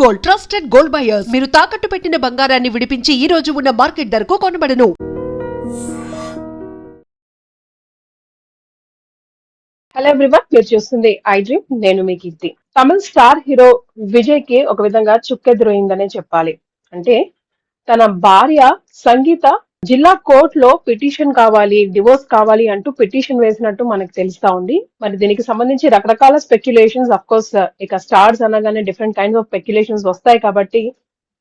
Gold, trusted gold buyers. మీరు తాకట్టు పెట్టిన బంగారాన్ని విడిపించి ఈ రోజు ఉన్న మార్కెట్ ధరకు కొనబడను. హలో ఎవ్రీవన్, మీరు చూస్తుంది ఐ డ్రీమ్. నేను మీ కీర్తి. తమిళ స్టార్ హీరో విజయ్ కి ఒక విధంగా చుక్కెదురైందనే చెప్పాలి. అంటే తన భార్య సంగీత జిల్లా కోర్టులో పిటిషన్ కావాలి, డివోర్స్ కావాలి అంటూ పిటిషన్ వేసినట్టు మనకు తెలుస్తా ఉంది. మరి దీనికి సంబంధించి రకరకాల స్పెక్యులేషన్స్, అఫ్ కోర్స్ ఇక స్టార్స్ అనగానే డిఫరెంట్ కైండ్స్ ఆఫ్ స్పెక్యులేషన్స్ వస్తాయి కాబట్టి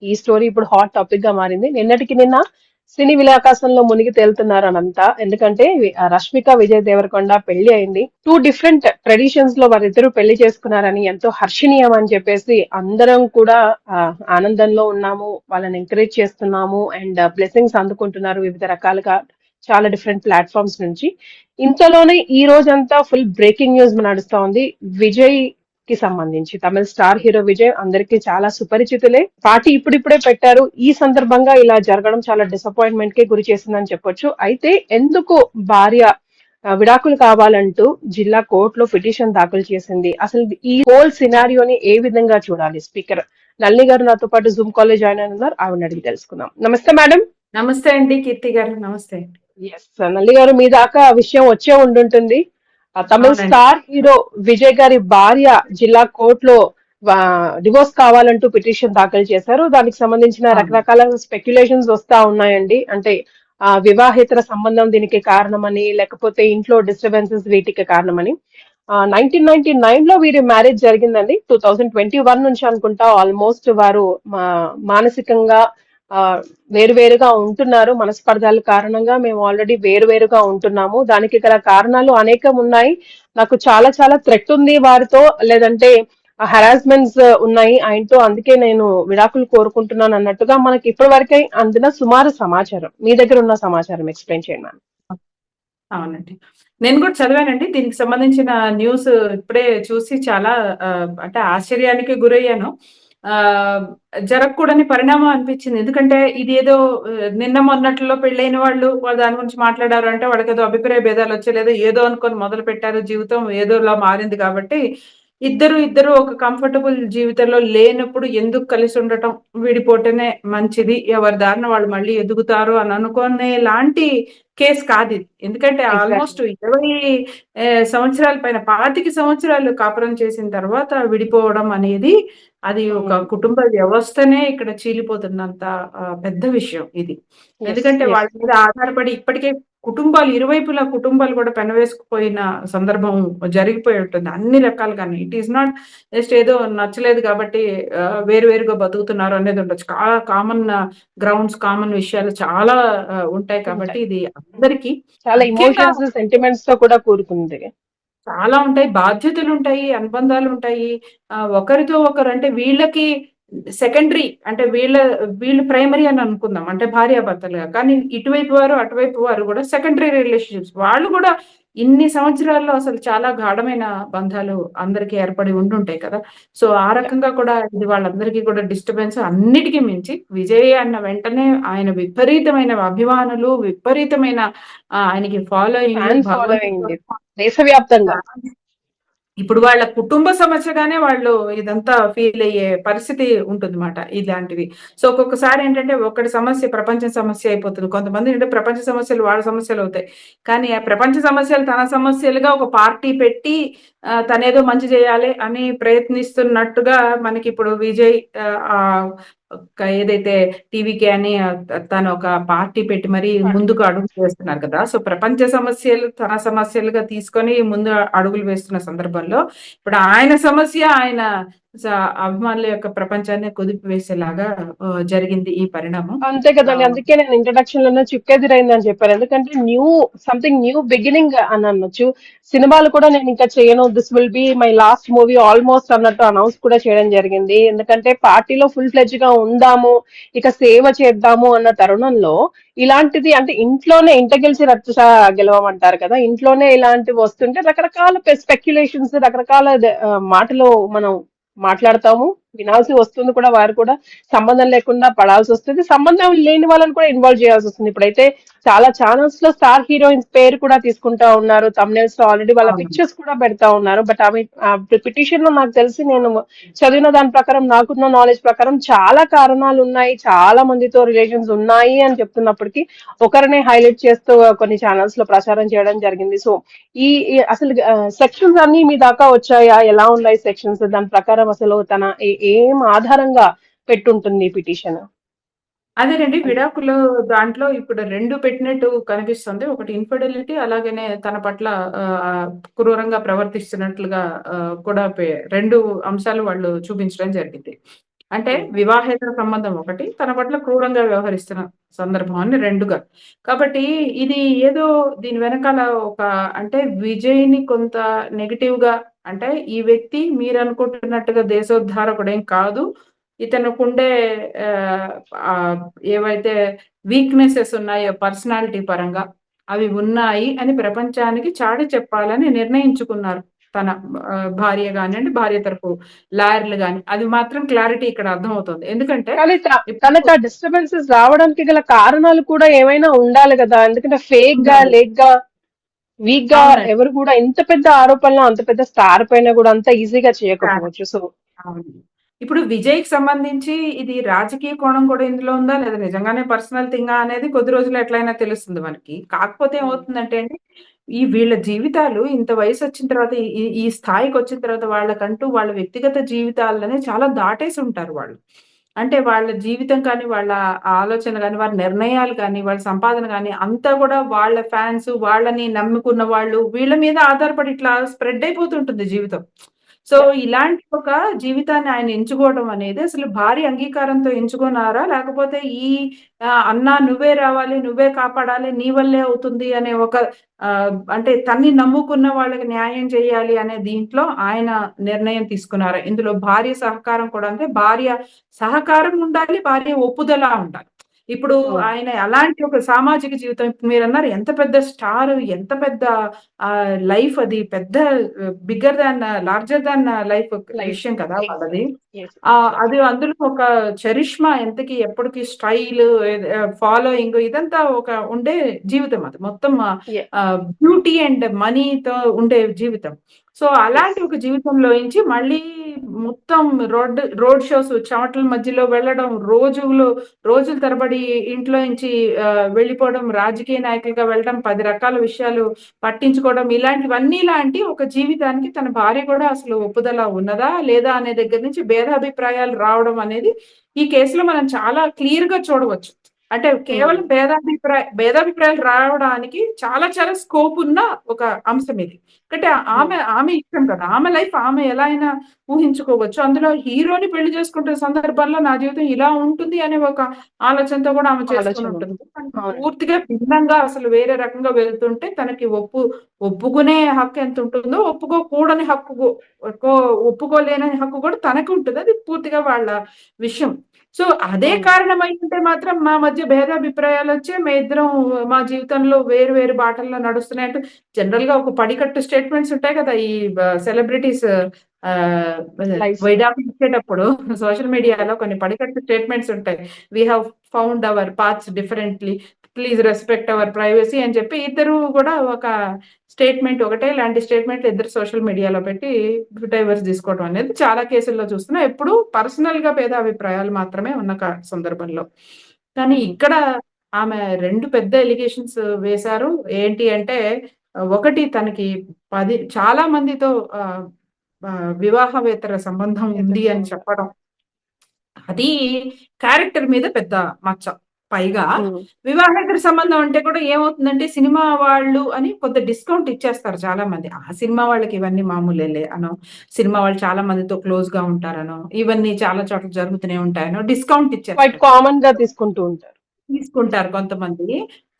ఈ స్టోరీ ఇప్పుడు హాట్ టాపిక్ గా మారింది. నిన్నటికి నిన్న సినీ విలాకాశంలో మునిగి తేలుతున్నారు అనంతా. ఎందుకంటే రష్మిక విజయ్ దేవరకొండ పెళ్లి అయింది. 2 డిఫరెంట్ ట్రెడిషన్స్ లో వారిద్దరూ పెళ్లి చేసుకున్నారని ఎంతో హర్షణీయం అని చెప్పేసి అందరం కూడా ఆనందంలో ఉన్నాము, వాళ్ళని ఎంకరేజ్ చేస్తున్నాము అండ్ బ్లెస్సింగ్స్ అందుకుంటున్నారు వివిధ రకాలుగా చాలా డిఫరెంట్ ప్లాట్ఫామ్స్ నుంచి. ఇంతలోనే ఈ రోజంతా ఫుల్ బ్రేకింగ్ న్యూస్ నడుస్తా ఉంది. విజయ్ కి సంబంధించి తమిళ స్టార్ హీరో విజయ్ అందరికీ చాలా సుపరిచితులే. పార్టీ ఇప్పుడిప్పుడే పెట్టారు. ఈ సందర్భంగా ఇలా జరగడం చాలా డిసప్పాయింట్మెంట్ కి గురి చేసిందని చెప్పొచ్చు. అయితే ఎందుకు భార్య విడాకులు కావాలంటూ జిల్లా కోర్టులో పిటిషన్ దాఖలు చేసింది, అసలు ఈ హోల్ సినారియోని ఏ విధంగా చూడాలి? స్పీకర్ నళిని గారు నాతో పాటు జూమ్ కాలేజ్ జాయిన్ అయినారు, ఆవిడ అడిగి తెలుసుకుందాం. నమస్తే మేడం. నమస్తే అండి కీర్తి గారు. నమస్తే. ఎస్, నళిని గారు మీ దాకా విషయం వచ్చే ఉండుంటుంది. తమిళ స్టార్ హీరో విజయ్ గారి భార్య జిల్లా కోర్టులో డివోర్స్ కావాలంటూ పిటిషన్ దాఖలు చేశారు. దానికి సంబంధించిన రకరకాల స్పెక్యులేషన్స్ వస్తా ఉన్నాయండి. అంటే వివాహేతర సంబంధం దీనికి కారణమని, లేకపోతే ఇంట్లో డిస్టర్బెన్సెస్ వీటికి కారణమని. 1999 లో వీరి మ్యారేజ్ జరిగిందండి. 2021 నుంచి అనుకుంటా ఆల్మోస్ట్ వారు మానసికంగా వేరువేరుగా ఉంటున్నారు. మనస్పర్ధాల కారణంగా మేము ఆల్రెడీ వేరువేరుగా ఉంటున్నాము. దానికి గల కారణాలు అనేకం ఉన్నాయి. నాకు చాలా చాలా థ్రెట్ ఉంది వారితో, లేదంటే హెరాస్మెంట్స్ ఉన్నాయి ఆయనతో, అందుకే నేను విడాకులు కోరుకుంటున్నాను అన్నట్టుగా మనకి ఇప్పటి వరకే అందిన సుమారు సమాచారం. మీ దగ్గర ఉన్న సమాచారం ఎక్స్ప్లెయిన్ చేయండి మ్యామ్. అవునండి, నేను కూడా చదివానండి. దీనికి సంబంధించిన న్యూస్ ఇప్పుడే చూసి చాలా అంటే ఆశ్చర్యానికి గురయ్యాను. జరగకూడని పరిణామం అనిపించింది. ఎందుకంటే ఇది ఏదో నిన్న మొన్నట్లో పెళ్ళైన వాళ్ళు దాని గురించి మాట్లాడారు అంటే వాళ్ళకి ఏదో అభిప్రాయ భేదాలు వచ్చేలేదో ఏదో అనుకొని మొదలు పెట్టారు. జీవితం ఏదోలా మారింది కాబట్టి ఇద్దరు ఒక కంఫర్టబుల్ జీవితంలో లేనప్పుడు ఎందుకు కలిసి ఉండటం, విడిపోతేనే మంచిది, ఎవరి దారిన వాళ్ళు మళ్ళీ ఎదుగుతారు అని అనుకునే లాంటి కేసు కాదు ఇది. ఎందుకంటే ఆల్మోస్ట్ 20 సంవత్సరాల పైన 25 సంవత్సరాలు కాపురం చేసిన తర్వాత విడిపోవడం అనేది అది ఒక కుటుంబ వ్యవస్థనే ఇక్కడ చీలిపోతున్నంత పెద్ద విషయం ఇది. ఎందుకంటే వాళ్ళ మీద ఆధారపడి ఇప్పటికే కుటుంబాలు, ఇరువైపుల కుటుంబాలు కూడా పెనవేసుకుపోయిన సందర్భం జరిగిపోయి ఉంటుంది అన్ని రకాలుగానే. ఇట్ ఈస్ నాట్ జస్ట్ ఏదో నచ్చలేదు కాబట్టి వేరువేరుగా బతుకుతున్నారు అనేది ఉండొచ్చు. కామన్ గ్రౌండ్స్, కామన్ విషయాలు చాలా ఉంటాయి కాబట్టి ఇది అందరికి చాలా ఎమోషన్స్, సెంటిమెంట్స్ తో కూడా కూడుకుంది. చాలా ఉంటాయి, బాధ్యతలు ఉంటాయి, అనుబంధాలు ఉంటాయి. ఒకరితో ఒకరు అంటే వీళ్ళకి సెకండరీ, అంటే వీళ్ళు ప్రైమరీ అని అనుకుందాం, అంటే భార్యాభర్తలుగా. కానీ ఇటువైపు వారు అటువైపు వారు కూడా సెకండరీ రిలేషన్షిప్స్. వాళ్ళు కూడా ఇన్ని సంవత్సరాల్లో అసలు చాలా గాఢమైన బంధాలు అందరికీ ఏర్పడి ఉండుంటాయి కదా. సో ఆ రకంగా కూడా ఇది వాళ్ళందరికీ కూడా డిస్టర్బెన్స్. అన్నిటికీ మించి విజయ్ అన్న వెంటనే ఆయన విపరీతమైన అభిమానులు, విపరీతమైన ఆయనకి ఫాలోయింగ్ దేశవ్యాప్తంగా. ఇప్పుడు వాళ్ళ కుటుంబ సమస్యగానే వాళ్ళు ఇదంతా ఫీల్ అయ్యే పరిస్థితి ఉంటుంది మాట ఇలాంటివి. సో ఒక్కొక్కసారి ఏంటంటే ఒకటి సమస్య ప్రపంచ సమస్య అయిపోతుంది. కొంతమంది అంటే ప్రపంచ సమస్యలు వాళ్ళ సమస్యలు అవుతాయి. కానీ ఆ ప్రపంచ సమస్యలు తన సమస్యలుగా ఒక పార్టీ పెట్టి తనేదో మంచి చేయాలి అని ప్రయత్నిస్తున్నట్టుగా మనకి ఇప్పుడు విజయ్ ఏదైతే టీవీకి అని తను ఒక పార్టీ పెట్టి మరి ముందుకు అడుగులు వేస్తున్నారు కదా. సో ప్రపంచ సమస్యలు తన సమస్యలుగా తీసుకొని ముందు అడుగులు వేస్తున్న సందర్భంలో ఇప్పుడు ఆయన సమస్య ఆయన అభిమానుల యొక్క ప్రపంచాన్ని కుదిపి వేసేలాగా జరిగింది ఈ పరిణామం. అంతే కదండి, అందుకే నేను ఇంట్రడక్షన్ లోనే చుక్కెదిరైంది అని చెప్పాను. ఎందుకంటే సంథింగ్ న్యూ బిగినింగ్ అని అనొచ్చు. సినిమాలు కూడా నేను ఇంకా చేయను, this will be my last movie almost అన్నట్టు అనౌన్స్ కూడా చేయడం జరిగింది. ఎందుకంటే పార్టీలో ఫుల్ ఫ్లెడ్జ్ గా ఉందాము, ఇక సేవ చేద్దాము అన్న తరుణంలో ఇలాంటిది, అంటే ఇంట్లోనే ఇంట గెలిచి రచ్చ గెలవమంటారు కదా, ఇంట్లోనే ఇలాంటివి వస్తుంటే రకరకాల స్పెక్యులేషన్స్, రకరకాల మాటలు మనం మాట్లాడతాము, వినాల్సి వస్తుంది కూడా. వారు కూడా సంబంధం లేకుండా పడాల్సి వస్తుంది. సంబంధం లేని వాళ్ళని కూడా ఇన్వాల్వ్ చేయాల్సి వస్తుంది. ఇప్పుడైతే చాలా ఛానల్స్ లో స్టార్ హీరోయిన్స్ పేరు కూడా తీసుకుంటా ఉన్నారు. thumbnails లో ఆల్రెడీ వాళ్ళ అవును. పిక్చర్స్ కూడా పెడతా ఉన్నారు. బట్ ఆమె పిటిషన్ లో నాకు తెలిసి, నేను చదివిన దాని ప్రకారం, నాకున్న నాలెడ్జ్ ప్రకారం చాలా కారణాలు ఉన్నాయి, చాలా మందితో రిలేషన్స్ ఉన్నాయి అని చెప్తున్నప్పటికీ ఒకరినే హైలైట్ చేస్తూ కొన్ని ఛానల్స్ లో ప్రచారం చేయడం జరిగింది. సో అసలు సెక్షన్స్ అన్ని మీ దాకా వచ్చాయా? ఎలా ఉన్నాయి సెక్షన్స్? దాని ప్రకారం అసలు తన ఏం ఆధారంగా పెట్టుంటుంది పిటిషన్? అదేనండి. విడాకులు దాంట్లో ఇప్పుడు 2 పెట్టినట్టు కనిపిస్తుంది. ఒకటి ఇన్ఫిడెలిటీ, అలాగనే తన పట్ల క్రూరంగా ప్రవర్తిస్తున్నట్లుగా కూడా 2 అంశాలు వాళ్ళు చూపించడం జరిగింది. అంటే వివాహేతర సంబంధం ఒకటి, తన పట్ల క్రూరంగా వ్యవహరిస్తున్న సందర్భం అని 2గా. కాబట్టి ఇది ఏదో దీని వెనకాల ఒక, అంటే విజయ్‌ని కొంత నెగెటివ్‌గా, అంటే ఈ వ్యక్తి మీరనుకుంటున్నట్టుగా దేశోద్ధారకుడేం కాదు. ఇతనుకుండే ఆహ్, ఆహ్, ఏవైతే వీక్‌నెసెస్ ఉన్నాయో పర్సనాలిటీ పరంగా, అవి ఉన్నాయి అని ప్రపంచానికి చాటి చెప్పాలని నిర్ణయించుకున్నారు. తన భార్య గానియండి, భార్య తరపు లాయర్‌లు గాని. అది మాత్రం క్లారిటీ ఇక్కడ అర్థమవుతుంది. ఎందుకంటే కానీ ఇప్పుడు తనకు ఆ డిస్టర్బెన్సెస్ రావడానికి గల కారణాలు కూడా ఏమైనా ఉండాలి కదా? ఎందుకంటే ఫేక్ గా, ఉండాలి. లేక్ గా, వీక్ గా అవునండి. ఎవరు కూడా ఇంత పెద్ద ఆరోపణలు అంత పెద్ద స్టార్ పైన కూడా అంత ఈజీగా చాలా. చేయకపోవచ్చు. సో అవును. ఇప్పుడు విజయ్‌కి సంబంధించి ఇది రాజకీయ కోణం కూడా ఇందులో ఉందా? లేదా నిజంగానే పర్సనల్ థింగా అనేది కొద్ది రోజుల్లో ఎట్లైనా తెలుస్తుంది మనకి. కాకపోతే ఏమవుతుందంటే అండి, ఈ వీళ్ళ జీవితాలు ఇంత వయసొచ్చిన తర్వాత, ఈ ఈ ఈ స్థాయికొచ్చిన తర్వాత వాళ్ళకంటూ వాళ్ళ వ్యక్తిగత జీవితాలని చాలా దాటేసుంటారు వాళ్ళు. అంటే వాళ్ళ జీవితం కానీ, వాళ్ళ ఆలోచన గాని, వారి నిర్ణయాలు కానీ, వాళ్ళ సంపాదన గాని అంతా గూడా వాళ్ళ ఫ్యాన్స్, వాళ్ళని నమ్ముకున్న వాళ్ళు, వీళ్ళ మీద ఆధారపడి ఇట్లా స్ప్రెడ్ అయిపోతుంటుంది జీవితం. సో, ఇలాంటి ఒక జీవితాన్ని ఆయన ఎంచుకోవడం అనేది అసలు భార్య అంగీకారంతో ఎంచుకున్నారా? లేకపోతే ఈ "అన్నా నువ్వే రావాలి, నువ్వే కాపాడాలి, నీ వల్లే అవుతుంది" అనే ఒక అంటే తన్ని నమ్ముకున్న వాళ్ళకి న్యాయం చేయాలి అనే దీంట్లో ఆయన నిర్ణయం తీసుకున్నారా? ఇందులో భార్య సహకారం కూడా, అంటే భార్య సహకారం ఉండాలి, భార్య ఒప్పుదల ఉండాలి. ఇప్పుడు ఆయన అలాంటి ఒక సామాజిక జీవితం, ఇప్పుడు మీరన్నారు ఎంత పెద్ద స్టార్, ఎంత పెద్ద లైఫ్ అది, పెద్ద bigger than larger than life life విషయం కదా వాళ్ళది. అది ఎగ్జాక్ట్లీ. అందులో ఒక చరిష్మా, ఎంతకి ఎప్పటికి స్టైల్, ఫాలోయింగ్, ఇదంతా ఒక ఉండే జీవితం అది. మొత్తం బ్యూటీ అండ్ మనీతో ఉండే జీవితం. సో, అలాంటి ఒక జీవితంలోంచి మళ్ళీ మొత్తం రోడ్ షోస్, చెమటల మధ్యలో వెళ్ళడం, రోజుల తరబడి ఇంట్లో నుంచి వెళ్ళిపోవడం, రాజకీయ నాయకులుగా వెళ్ళడం, 10 రకాల విషయాలు పట్టించుకోవడం, ఇలాంటివన్నీ లాంటి ఒక జీవితానికి తన భార్య కూడా అసలు ఒప్పుదల ఉన్నదా? లేదా? అనే దగ్గర నుంచి భేదాభిప్రాయాలు రావడం అనేది ఈ కేసులో మనం చాలా క్లియర్‌గా చూడవచ్చు. అంటే కేవలం భేదాభిప్రాయాలు రావడానికి చాలా చాలా స్కోప్ ఉన్న ఒక అంశం ఇది. అంటే ఆమె ఇష్టం కదా! ఆమె లైఫ్ ఆమె ఎలా అయినా ఊహించుకోవచ్చు. అందులో హీరోని పెళ్లి చేసుకుంటున్న సందర్భంలో నా జీవితం ఇలా ఉంటుంది అనే ఒక ఆలోచనతో కూడా ఆమె చేసుకొని ఆలోచన ఉంటుంది. ఉంటుంది. తనకి అవునండి. పూర్తిగా భిన్నంగా అసలు వేరే రకంగా వెళ్తుంటే తనకి ఒప్పుకునే హక్కు ఎంతుంటుందో, ఒప్పుకోకూడని హక్కు ఒప్పుకోలేని హక్కు కూడా తనకి ఉంటది. అది పూర్తిగా వాళ్ళ విషయం. సో, అదే కారణమై ఉంటే మాత్రం మా మధ్య భేదాభిప్రాయాలొచ్చి మేమిద్దరం మా జీవితంలో వేరు వేరు బాటల్లో నడుస్తున్నాయంటూ జనరల్‌గా ఒక పడికట్టు స్టేట్మెంట్స్ ఉంటాయి కదా! ఈ సెలబ్రిటీస్ ఆహ్, లైఫ్ లో. విడాకులు ఇచ్చేటప్పుడు సోషల్ మీడియాలో కొన్ని పడికట్టు స్టేట్మెంట్స్ ఉంటాయి. "We have found our paths differently. Please respect our privacy" అని చెప్పి ఇద్దరు గూడా ఒక స్టేట్మెంట్, ఒకటే లాంటి స్టేట్మెంట్‌లు ఇద్దరు సోషల్ మీడియాలో పెట్టి డైవోర్స్ తీసుకోవడం అనేది చాలా కేసుల్లో చూస్తున్నాం. ఎప్పుడూ పర్సనల్‌గా భేదాభిప్రాయాలు మాత్రమే ఉన్న సందర్భంలో. కానీ ఇక్కడ ఆమె 2 పెద్ద ఎలిగేషన్స్ వేశారు. ఏంటి అంటే, ఒకటి తనకి చాలా మందితో ఆహ్, వివాహవేతర సంబంధం ఉంది అని చెప్పడం. అది క్యారెక్టర్ మీద పెద్ద మచ్చ. పైగా వివాహేతర సంబంధం అంటే కూడా ఏమవుతుందంటే, సినిమా వాళ్ళు అని కొంత డిస్కౌంట్ ఇచ్చేస్తారు చాలామంది. ఆ సినిమా వాళ్ళకి ఇవన్నీ మామూలేలే అనో, సినిమా వాళ్ళు చాలా మందితో క్లోజ్‌గా ఉంటారనో, ఇవన్నీ చాలా చోట్ల జరుగుతూనే ఉంటాయనో డిస్కౌంట్ క్వైట్ ఇచ్చేస్తారు. కామన్ గా తీసుకుంటూ ఉంటారు. తీసుకుంటారు కొంతమంది.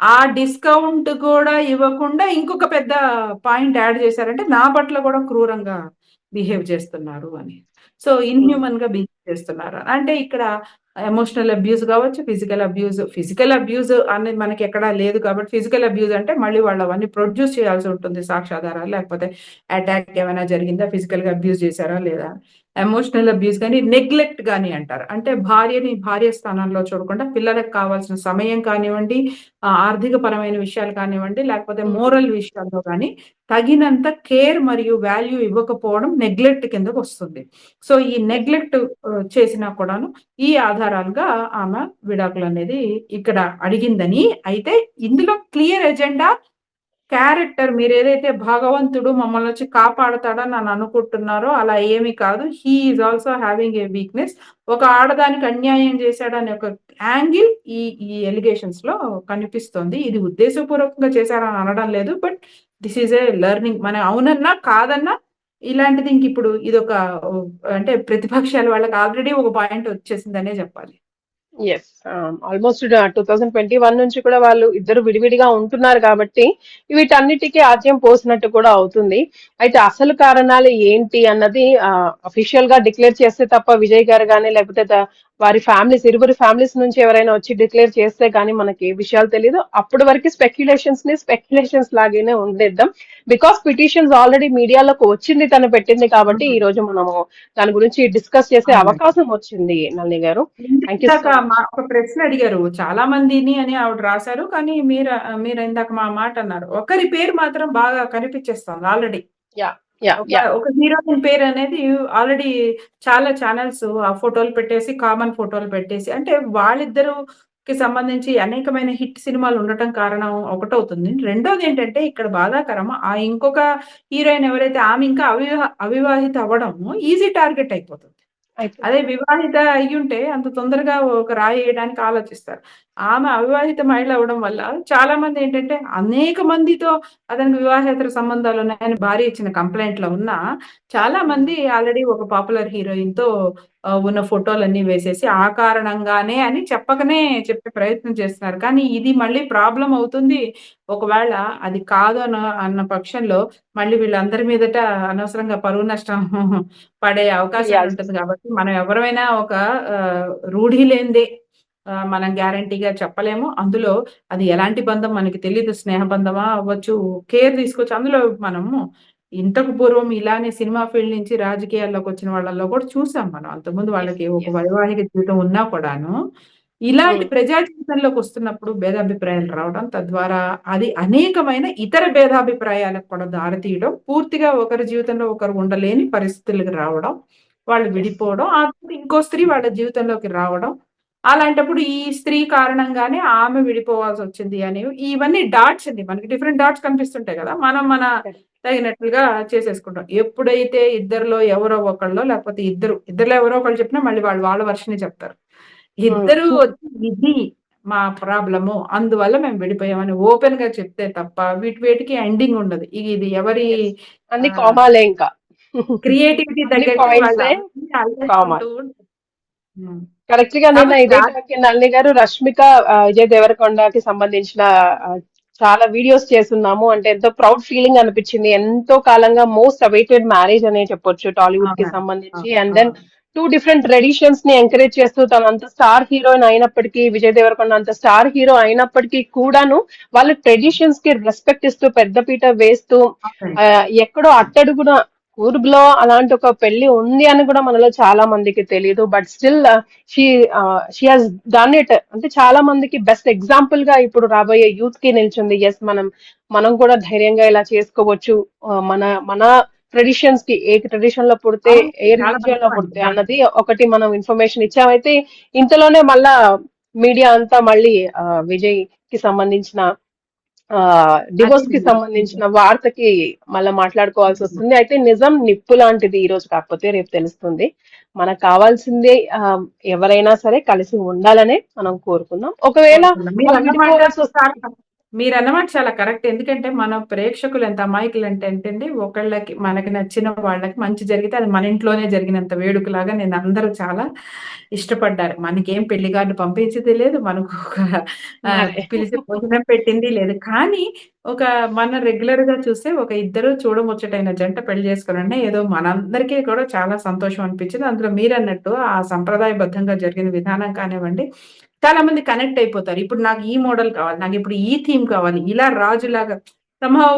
ఆ డిస్కౌంట్ కూడా ఇవ్వకుండా ఇంకొక పెద్ద పాయింట్ యాడ్ చేశారంటే, నా పట్ల కూడా క్రూరంగా బిహేవ్ చేస్తున్నారు అని. సో, ఇన్‌హ్యూమన్‌గా బిహేవ్ చేస్తున్నారు. అంటే ఇక్కడ ఎమోషనల్ అబ్యూజ్ కావచ్చు, ఫిజికల్ అబ్యూజ్ అనేది మనకెక్కడా లేదు కాబట్టి, ఫిజికల్ అబ్యూజ్ అంటే మళ్ళీ వాళ్ళు అవన్నీ ప్రొడ్యూస్ చేయాల్సి ఉంటుంది సాక్ష్యాధారాలు. లేకపోతే అటాక్ ఏమైనా జరిగిందా? ఫిజికల్‌గా అబ్యూజ్ చేశారా లేదా? ఎమోషనల్ అబ్యూస్ గాని, నెగ్లెక్ట్ గాని అంటారు. అంటే భార్యని భార్య స్థానంలో చూడకుండా పిల్లలకు కావాల్సిన సమయం కానివ్వండి, ఆర్థిక పరమైన విషయాలు కానివ్వండి, లేకపోతే హ్మ్. మోరల్ విషయాల్లో గాని తగినంత కేర్ మరియు వాల్యూ ఇవ్వకపోవడం నెగ్లెక్ట్ కిందకొస్తుంది. సో, ఈ యెస్. నెగ్లెక్ట్ చేసినా కూడాను ఈ ఆధారాలుగా ఆమె విడాకులనేది ఇక్కడ అడిగిందని, అయితే ఇందులో క్లియర్ ఎజెండా క్యారెక్టర్ మీరేదైతే భగవంతుడు మమ్మల్నొచ్చి కాపాడతాడని అనుకుంటున్నారో అలా ఏమి కాదు. He is also having a weakness. ఒక ఆడదానికి అన్యాయం చేశాడనే ఒక యాంగిల్ ఈ ఈ ఎలిగేషన్స్‌లో కనిపిస్తోంది. ఇది ఉద్దేశపూర్వకంగా చేశారని అనడం లేదు. But this is a learning. మనం అవునన్నా, కాదన్నా ఇలాంటిది ఇంకిప్పుడు ఇదొక అంటే ప్రతిపక్షాల వాళ్ళకి ఆల్రెడీ ఒక పాయింట్ వచ్చేసిందనే జెప్పాలి. యెస్. ఆల్మోస్ట్ 2021 నుంచి కూడా వాళ్ళు ఇద్దరు విడివిడిగా ఉంటున్నారు కాబట్టి వీటన్నిటికీ ఆజ్యం పోసినట్టు కూడా అవుతుంది. అయితే అసలు కారణాలు ఏంటి అన్నది అఫీషియల్ గా డిక్లేర్ చేస్తే తప్ప విజయ్ గారు గానీ లేకపోతే వారి ఫ్యామిలీస్ ఇరువురి ఫ్యామిలీస్ నుంచి ఎవరైనా వచ్చి డిక్లేర్ చేస్తే గానీ మనకి ఏ విషయాలు తెలియదు. అప్పటి వరకు స్పెక్యులేషన్స్ లాగానే ఉండేద్దాం. బికాస్ పిటిషన్స్ ఆల్రెడీ మీడియాలోకి వచ్చింది, తను పెట్టింది కాబట్టి ఈ రోజు మనము దాని గురించి డిస్కస్ చేసే అవునండి. అవకాశం వచ్చింది నళిని గారు. థ్యాంక్ యూ ఇందాక సో మచ్. ఒక ప్రశ్న అడిగారు. చాలా మందిని అని ఆవిడ రాసారు. కానీ మీరు ఇందాక మా మాట అన్నారు. ఒకరి పేరు మాత్రం బాగా కనిపించేస్తోంది ఆల్రెడీ. యా యా ఒక యా ఒక హీరోయిన్ పేరనేది ఆల్రెడీ చాలా ఛానెల్స్ ఆ ఫోటోలు పెట్టేసి, కామన్ ఫోటోలు పెట్టేసి అంటే వాళ్ళిద్దరుకి సంబంధించి అనేకమైన హిట్ సినిమాలు ఉండటం కారణం ఒకటవుతుంది. రెండోదేంటంటే ఇక్కడ బాధాకరం ఇంకొక హీరోయిన్ ఎవరైతే ఆమె ఇంకా అవివాహిత అవ్వడం ఈజీ టార్గెట్ అయిపోతుంది. అదే అయిపోతుంది. వివాహిత అయ్యుంటే అంత తొందరగా ఒక రాయి ఎయడానికి ఆలోచిస్తారు. ఆమె అవివాహిత మహిళ అవ్వడం వల్ల చాలా మందేంటంటే అనేక మందితో అతనికి వివాహేతర సంబంధాలున్నాయని భార్య ఇచ్చిన కంప్లెయింట్‌లో ఉన్నా, చాలా మంది ఆల్రెడీ ఒక పాపులర్ హీరోయిన్‌తో ఉన్న ఫోటోలన్నీ వేసేసి ఆ కారణంగానే అని చెప్పకనే చెప్పే ప్రయత్నం చేస్తున్నారు. కానీ ఇది మళ్ళీ ప్రాబ్లమ్ అవుతుంది. ఒకవేళ అది కాదు అన్న పక్షంలో మళ్ళీ వీళ్ళందరి మీదట అనవసరంగా పరువు నష్టం పడే అవకాశాలుంటుంది చేయాల్సొస్తుంది. గాబట్టి, మనం ఎవరమైనా ఒక రూఢి లేనిదే మనం గ్యారంటీగా చెప్పలేము. అందులో అది ఎలాంటి బంధం మనకి తెలీదు. స్నేహ బంధమా అవ్వచ్చు, కేర్ తీసుకోవచ్చు. అందులో మనము ఇంతకు పూర్వం ఇలానే సినిమా ఫీల్డ్ నుంచి రాజకీయాల్లోకొచ్చిన వాళ్ళలో కూడా చూసాం మనం. అంతకుముందు యెస్. వాళ్ళకి ఒక యెస్. వైవాహిక జీవితం ఉన్నా కూడాను, ఇలాంటి ప్రజా జీవితంలోకొస్తున్నప్పుడు భేదాభిప్రాయాలు రావడం, తద్వారా అది అనేకమైన ఇతర భేదాభిప్రాయాలకు కూడా దారితీయడం, పూర్తిగా ఒకరి జీవితంలో ఒకరు ఉండలేని పరిస్థితులకు రావడం, వాళ్ళు యెస్. విడిపోవడం, ఆ తర్వాత ఇంకో స్త్రీ వాళ్ళ జీవితంలోకి రావడం. అలాంటప్పుడు ఈ స్త్రీ కారణంగానే ఆమె విడిపోవాల్సొచ్చింది అనేవి ఇవన్నీ డాట్స్ అండి. మనకి డిఫరెంట్ డాట్స్ కనిపిస్తుంటాయి గదా! మనం కరెక్ట్. తగినట్లుగా చేసేసుకుంటాం. ఎప్పుడైతే ఇద్దరిలో ఎవరో ఒకళ్ళో లేకపోతే ఇద్దరిలో ఎవరో ఒకళ్ళు చెప్పినా మళ్ళీ వాళ్ళు వాళ్ళ వెర్షనే చెప్తారు. ఇద్దరు వచ్చి ఇది మా ప్రాబ్లము. అందువల్ల మేము విడిపోయామని ఓపెన్‌గా చెప్తే తప్ప వీటికి ఎండింగ్ ఉండదు. ఇది ఎవరి యెస్. అన్ని ఆహ్, కామాలే ఇంకా. క్రియేటివిటీ అన్ని తగ్గట్టు వాళ్ళు పాయింట్సే అవన్నీ అల్లేసుకుంటూ కామాలు. ఉంటారు. హ్మ్. కరెక్ట్ గా నిన్న కాబట్టి ఇదే టాక్ నళిని గారు రష్మిక విజయ్ దేవరకొండకి సంబంధించిన ఆ, చాలా వీడియోస్ చేస్తున్నాము. అంటే ఎంతో ప్రౌడ్ ఫీలింగ్ అనిపించింది. ఎంతో కాలంగా మోస్ట్ అవైటెడ్ మ్యారేజ్ అనే చెప్పొచ్చు టాలీవుడ్ కి అవునండి. సంబంధించి. అవును. అండ్ దెన్ అవును. టూ డిఫరెంట్ ట్రెడిషన్స్ ని ఎంకరేజ్ చేస్తూ తను అంత స్టార్ హీరోయిన్ అయినప్పటికీ, విజయ్ దేవరకొండ అంత స్టార్ హీరో అయినప్పటికీ కూడాను వాళ్ళ ట్రెడిషన్స్ కి రెస్పెక్ట్ ఇస్తూ పెద్దపీట వేస్తూ అవునండి. ఆ, ఎక్కడో అట్టడుగున కూర్గ్లో అలాంటి ఒక పెళ్లి ఉంది అని కూడా మనలో చాలా మందికి తెలియదు. But still she she has done it. అంటే చాలా మందికి బెస్ట్ ఎగ్జాంపుల్ గా ఇప్పుడు రాబోయే యూత్ కి నిల్చుంది. ఎస్, మనం కూడా ధైర్యంగా ఇలా చేసుకోవచ్చు. మన మన ట్రెడిషన్స్ కి ఏ ట్రెడిషన్ లో పుడితే, అవును. ఏ చాలా రిలీజియన్ లో పుడితే మంచిదండి. అన్నది ఒకటి మనం ఇన్ఫర్మేషన్ ఇచ్చామైతే ఇంతలోనే మళ్ళా మీడియా అంతా మళ్ళీ విజయ్ కి సంబంధించిన అదే డివోర్స్ కి సంబంధించిన వార్తకి మళ్ళీ మాట్లాడుకోవాల్సి వస్తుంది. అయితే నిజం నిప్పు లాంటిది, ఈ రోజు కాకపోతే రేపు తెలుస్తుంది. మనకు కావాల్సిందే ఎవరైనా సరే కలిసి ఉండాలనే మనం కోరుకుందాం. ఒకవేళ కోరుకున్నాం. వాళ్ళు మీరన్నమాట విడిపోవాల్సి వస్తే మీరన్నమాట చాలా కరెక్ట్. ఎందుకంటే మన ప్రేక్షకులు ఎంత అమాయకులంటే అండి ఒకళ్ళకి మనకి నచ్చిన వాళ్ళకి మంచి జరిగితే అది మన ఇంట్లోనే జరిగినంత వేడుకలాగా నేను అందరూ చాలా ఇష్టపడ్డారు. మనకేం పెళ్లి కార్డ్ పంపించింది లేదు. మనకు ఒక అదే పిలిచి భోజనం పెట్టింది లేదు. కానీ ఒక మన రెగ్యులర్‌గా చూస్తే ఒక ఇద్దరు చూడముచ్చటైన జంట పెళ్లి చేసుకోవడంటే ఏదో మనందరికీ కూడా చాలా సంతోషం అనిపించింది. అందులో మీరన్నట్టు ఆ సంప్రదాయబద్ధంగా జరిగిన విధానం కానివ్వండి, చాలా మంది కనెక్ట్ అయిపోతారు. ఇప్పుడు నాకు ఈ మోడల్ కావాలి. నాకిప్పుడు ఈ థీమ్ కావాలి. ఇలా రాజులాగా సంహౌ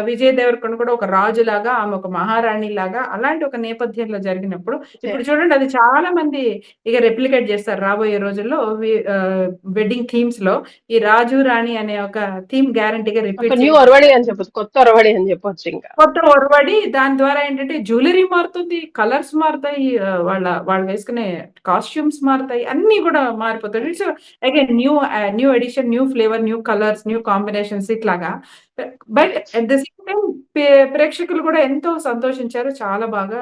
విజయ్ దేవరకొండ కూడా ఒక రాజులాగా, ఆమె ఒక మహారాణి లాగా అలాంటి ఒక నేపథ్యంలో జరిగినప్పుడు ఇప్పుడు చూడండి అది చాలా మంది ఇక రెప్లికేట్ చేస్తారు రాబోయే రోజుల్లో వెడ్డింగ్ థీమ్స్ లో ఈ రాజు రాణి అనే ఒక థీమ్ గ్యారంటీగా ఒక రిపీట్ న్యూ ఒరవడి అని చెప్పొచ్చు, కొత్త ఒరవడి అని చెప్పొచ్చు. ఇంకా కొత్త ఒరవడి దాని ద్వారా ఏంటంటే జ్యువెలరీ మారుతుంది, కలర్స్ మారుతాయి, వాళ్ళు వేసుకునే కాస్ట్యూమ్స్ మారుతాయి, అన్ని కూడా మారిపోతాయి. It's again new edition, new flavour, new colours, new combinations ఇట్లాగా. But at the same time ప్రేక్షకులు కూడా ఎంతో సంతోషించారు, చాలా బాగా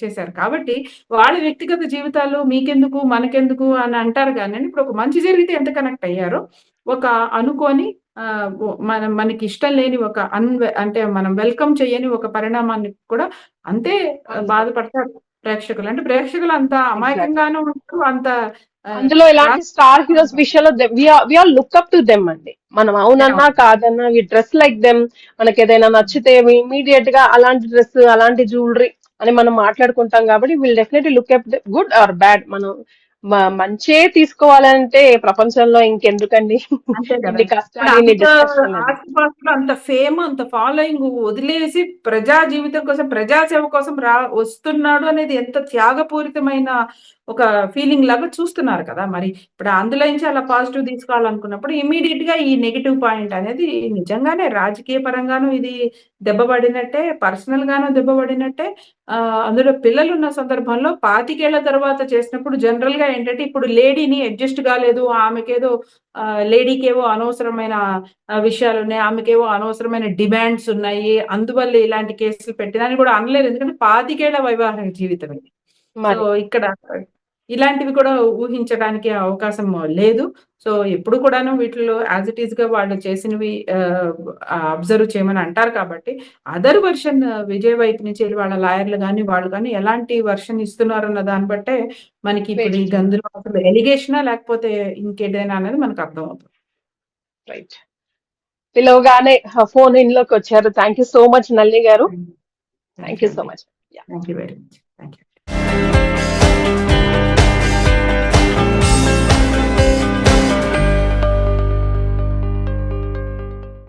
చేశారు. కాబట్టి వాళ్ళ వ్యక్తిగత జీవితాలు మీకెందుకు మనకెందుకు అని అంటారు కానీ ఇప్పుడు ఒక మంచి జరిగితే ఎంత కనెక్ట్ అయ్యారో ఒక అనుకోని మనకి ఇష్టం లేని ఒక అంటే మనం వెల్కమ్ చేయని ఒక పరిణామాన్ని కూడా అంతే బాధపడతారు ప్రేక్షకులు. అంటే ప్రేక్షకులు అంత అమాయకంగానూ ఉంటారు, అంత అందులో ఇలాంటి స్టార్ హీరోస్ విషయంలో we are look up to them అండి. మనం అవునన్నా కాదన్నా వి డ్రెస్ లైక్ దెమ్. మనకి ఏదైనా నచ్చితే ఇమీడియట్ గా అలాంటి డ్రెస్, అలాంటి జ్యువెలరీ అని మనం మాట్లాడుకుంటాం. కాబట్టి will definitely look up good or bad. మనం మంచే తీసుకోవాలంటే ప్రపంచంలో ఇంకెందుకండి అంతే కదా. ఇన్ని కష్టాలు, ఇన్ని డిస్కషన్. ఆస్తిపాస్తులు, అంత ఫేమ్, అంత ఫాలోయింగ్ వదిలేసి ప్రజా జీవితం కోసం, ప్రజాసేవ కోసం వస్తున్నాడు అనేది ఎంత త్యాగపూరితమైన ఒక ఫీలింగ్ లాగా చూస్తున్నారు కదా. మరి ఇప్పుడు అందులో నుంచి అలా పాజిటివ్ తీసుకోవాలనుకున్నప్పుడు ఇమీడియట్ గా ఈ నెగిటివ్ పాయింట్ అనేది నిజంగానే రాజకీయ పరంగాను ఇది దెబ్బపడినట్టే, పర్సనల్ గాను దెబ్బపడినట్టే. అందులో పిల్లలు ఉన్న సందర్భంలో 25 ఏళ్ల తర్వాత చేసినప్పుడు జనరల్ గా ఏంటంటే ఇప్పుడు లేడీని అడ్జస్ట్ కాలేదు, ఆమెకేదో లేడీకేవో అనవసరమైన విషయాలున్నాయి, ఆమెకేవో అనవసరమైన డిమాండ్స్ ఉన్నాయి, అందువల్ల ఇలాంటి కేసులు పెట్టినని కూడా అనలేరు. ఎందుకంటే 25 ఏళ్ల వైవాహిక జీవితం ఇది. సో ఇక్కడ ఇలాంటివి కూడా ఊహించడానికి అవకాశం లేదు. సో ఎప్పుడు కూడాను వీటిలో యాజ్ ఇట్ ఈస్ గా వాళ్ళు చేసినవి అబ్జర్వ్ చేయమని అంటారు. కాబట్టి అదర్ వర్షన్ విజయ్ వైపు నుంచి వాళ్ళ లాయర్లు కానీ వాళ్ళు కానీ ఎలాంటి వర్షన్ ఇస్తున్నారు అన్న దాన్ని బట్టే మనకి ఇప్పుడు ఈ గందులో అసలు ఎలిగేషనా లేకపోతే ఇంకేదైనా అనేది మనకు అర్థమవుతుంది. రైట్. పిలవగానే ఫోన్ ఇన్ లోకి వచ్చారు. Thank you so much Nalini గారు. Thank you so much. Thank you very much. Thank you.